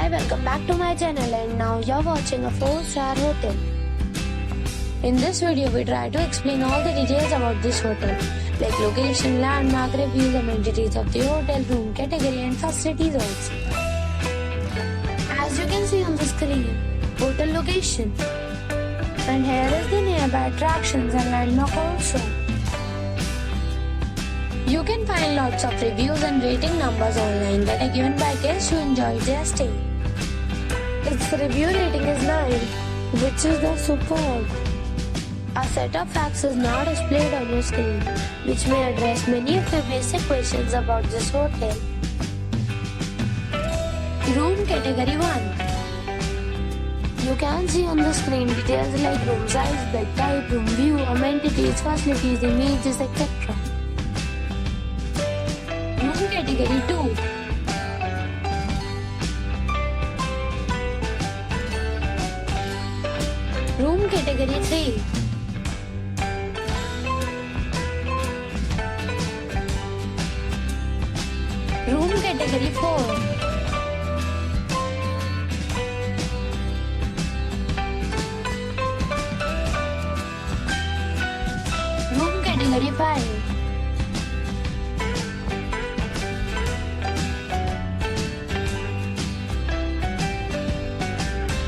Hi, welcome back to my channel, and now you're watching a 4-star hotel. In this video, we try to explain all the details about this hotel, like location, landmark, reviews, amenities of the hotel, room category and facilities also. As you can see on the screen, hotel location. And here is the nearby attractions and landmark also. You can find lots of reviews and rating numbers online that are given by guests who enjoyed their stay. Its review rating is 9, which is the superb. A set of facts is now displayed on your screen, which may address many of your basic questions about this hotel. Room Category 1. You can see on the screen details like room size, bed type, room view, amenities, facilities, images, etc. Room Category 2. Room Category 3. Room Category 4. Room Category 5.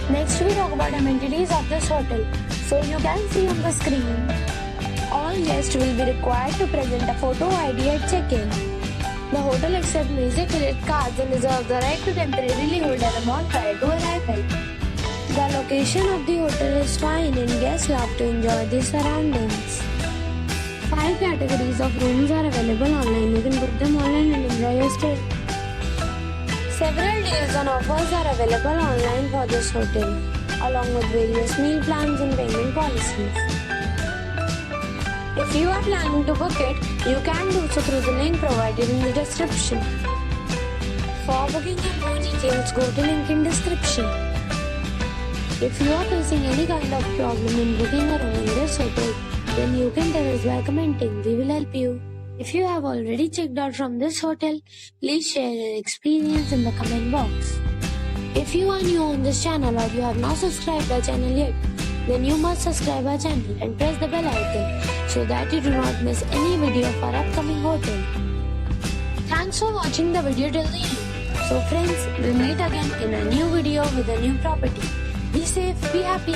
Next we talk about amenities of this hotel. So you can see on the screen, all guests will be required to present a photo ID at check-in. The hotel accepts major credit cards and reserves the right to temporarily hold an amount prior to arrival. The location of the hotel is fine and guests love to enjoy the surroundings. 5 categories of rooms are available online. You can book them online and enjoy your stay. Several deals and offers are available online for this hotel, along with various meal plans and payment policies. If you are planning to book it, you can do so through the link provided in the description. For booking and more details, go to link in description. If you are facing any kind of problem in booking a room in this hotel, then you can tell us by commenting. We will help you. If you have already checked out from this hotel, please share your experience in the comment box. If you are new on this channel or you have not subscribed our channel yet, then you must subscribe our channel and press the bell icon so that you do not miss any video of our upcoming hotel. Thanks for watching the video till the end. So friends, we'll meet again in a new video with a new property. Be safe, be happy.